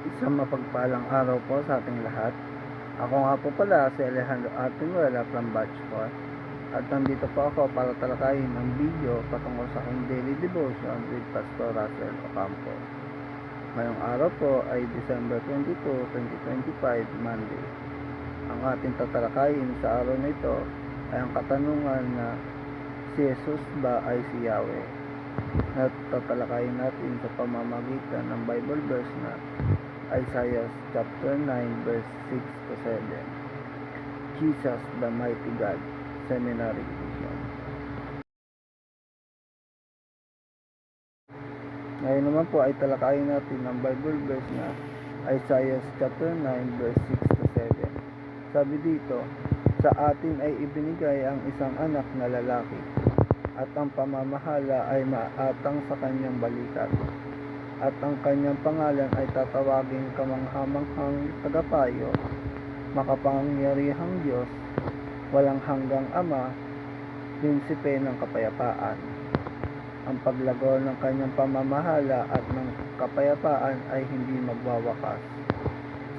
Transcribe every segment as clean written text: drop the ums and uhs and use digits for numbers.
Isang mapagpalang araw po sa ating lahat. Ako nga po pala si Alejandro Artinuela from Batch 4 at nandito po ako para talakayin ang video patungkol sa aking daily devotion with Pastor Russell Ocampo. Ngayong araw po ay December 22, 2025, Monday. Ang ating tatalakayin sa araw na ito ay ang katanungan na si Jesus ba ay si Yahweh? At tatalakayin natin sa pamamagitan ng Bible verse na Isaiah chapter 9 verse 6 to 7. Jesus the Mighty God, Seminary Edition. Ngayon naman po ay talakayin natin ang Bible verse na Isaiah chapter 9 verse 6 to 7. Sabi dito, sa atin ay ibinigay ang isang anak na lalaki, at ang pamamahala ay maatang sa kanyang balikat. At ang kanyang pangalan ay tatawaging kamanghamanghang tagapayo, makapangyarihang Diyos, walang hanggang Ama, prinsipe ng kapayapaan. Ang paglago ng kanyang pamamahala at ng kapayapaan ay hindi magwawakas.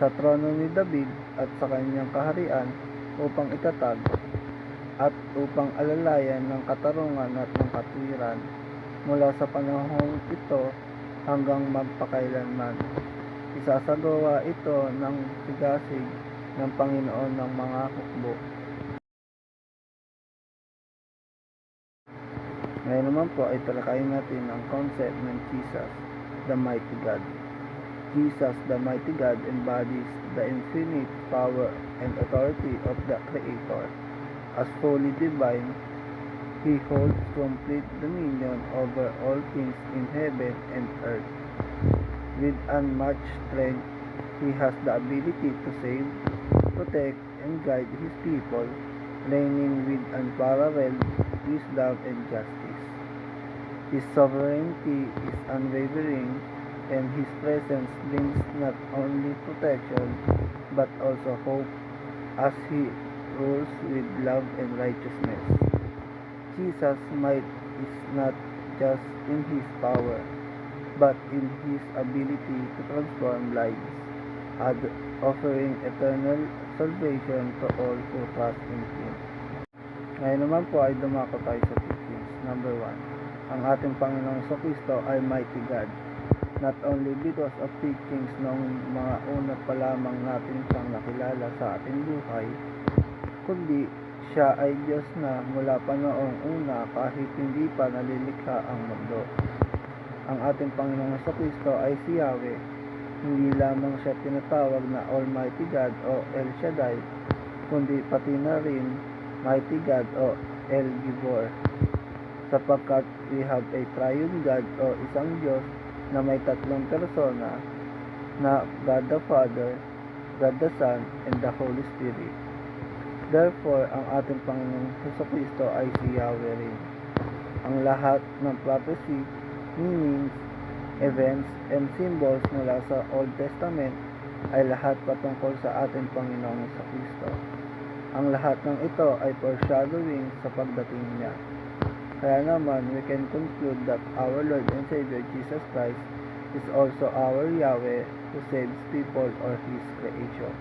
Sa trono ni David at sa kanyang kaharian upang itatag at upang alalayan ng katarungan at ng katwiran mula sa panahong ito hanggang magpakailanman. Isasagawa ito ng sigasig ng Panginoon ng mga hukbo. Ngayon naman po ay talakayin natin ang concept ng Jesus, the Mighty God. Jesus, the Mighty God, embodies the infinite power and authority of the Creator. As fully divine, He holds complete dominion over all things in heaven and earth. With unmatched strength, He has the ability to save, protect, and guide His people, reigning with unparalleled wisdom and justice. His sovereignty is unwavering, and His presence brings not only protection, but also hope as He rules with love and righteousness. Jesus' might is not just in His power, but in His ability to transform lives, offering eternal salvation to all who trust in Him. Ngayon naman po ay dumako tayo sa teachings. Number 1. Ang ating Panginoong Kristo ay Mighty God. Not only because of teachings noong mga una pa lamang natin siyang nakilala sa ating buhay, kundi siya ay Diyos na mula pa noong una kahit hindi pa nalilikha ang mundo. Ang ating Panginoong Kristo ay si Yahweh. Hindi lamang siya tinatawag na Almighty God o El Shaddai, kundi pati na rin Mighty God o El Gibor, sapagkat we have a triune God o isang Diyos na may tatlong persona na God the Father, God the Son, and the Holy Spirit. Therefore, ang ating Panginoong Kristo ay si Yahweh rin. Ang lahat ng prophecy, meanings, events, and symbols mula sa Old Testament ay lahat patungkol sa ating Panginoong Kristo. Ang lahat ng ito ay foreshadowing sa pagdating niya. Kaya naman, we can conclude that our Lord and Savior Jesus Christ is also our Yahweh who saves people or His creation.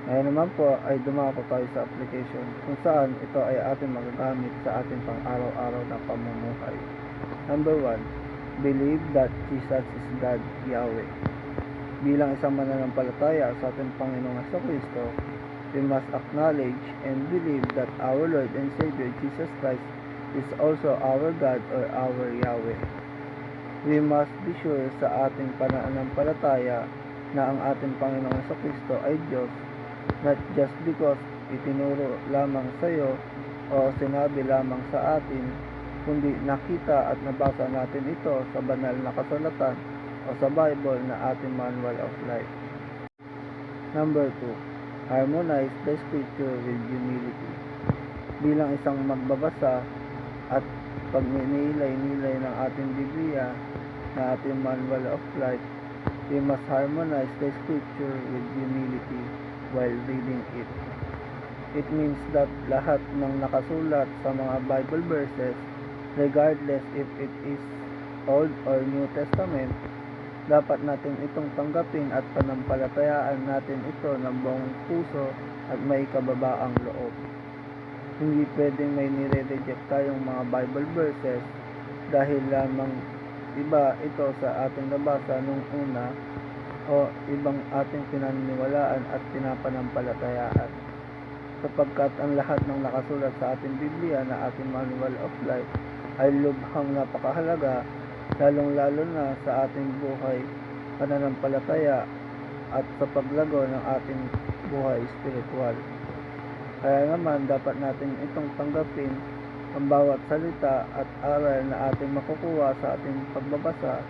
Ngayon naman po ay dumako tayo sa application kung saan ito ay ating magagamit sa ating pang-araw-araw na pamumuhay. Number 1. Believe that Jesus is God, Yahweh. Bilang isang mananampalataya sa ating Panginoong Kristo, we must acknowledge and believe that our Lord and Savior Jesus Christ is also our God or our Yahweh. We must be sure sa ating pananampalataya na ang ating Panginoong Kristo ay Diyos, not just because itinuro lamang sa iyo o sinabi lamang sa atin, kundi nakita at nabasa natin ito sa banal na kasulatan o sa Bible na ating manual of life. Number 2. Harmonize the scripture with humility. Bilang isang magbabasa at pagninilay-nilay ng ating Biblia na ating manual of life, we must harmonize the scripture with humility while reading it. It means that lahat ng nakasulat sa mga Bible verses, regardless if it is Old or New Testament, Dapat natin itong tanggapin at panampalatayaan natin ito ng buong puso at may kababaang loob. Hindi pwedeng may nire-reject tayong mga Bible verses dahil lamang iba ito sa ating nabasa nung una o ibang ating pinaniniwalaan at pinapanampalatayaan. Sapagkat ang lahat ng nakasulat sa ating Biblia na ating Manual of Life ay lubhang napakahalaga, lalong-lalo na sa ating buhay pananampalataya at sa paglago ng ating buhay espiritual. Kaya naman dapat natin itong tanggapin ang bawat salita at aral na ating makukuha sa ating pagbabasa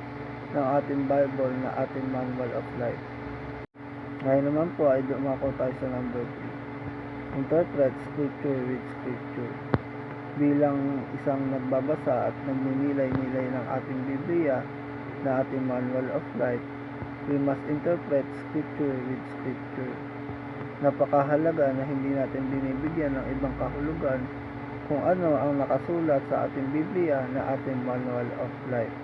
ng ating Bible na ating Manual of Life. Ngayon naman po ay dumako tayo sa number 3. Interpret Scripture with Scripture. Bilang isang nagbabasa at nagninilay-nilay ng ating Biblia na ating Manual of Life, we must interpret Scripture with Scripture. Napakahalaga na hindi natin binibigyan ng ibang kahulugan kung ano ang nakasulat sa ating Biblia na ating Manual of Life.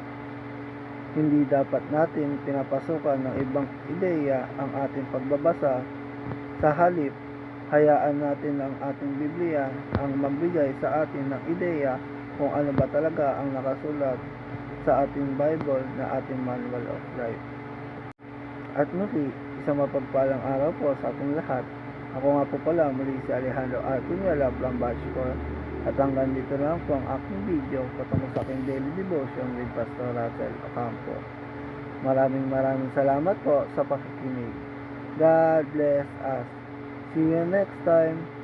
Hindi dapat natin pinapasukan ng ibang ideya ang ating pagbabasa. Sa halip, hayaan natin ang ating Biblia ang magbigay sa atin ng ideya kung ano ba talaga ang nakasulat sa ating Bible na ating Manual of Life. At muli, isang mapagpalang araw po sa ating lahat. Ako nga po pala muli si Alejandro R. Pinuela from Batch 4. At hanggang dito na lang po ang aking video patungkol sa aking daily devotion with Pastor Russell Ocampo. Maraming salamat po sa pakikinig. God bless us. See you next time.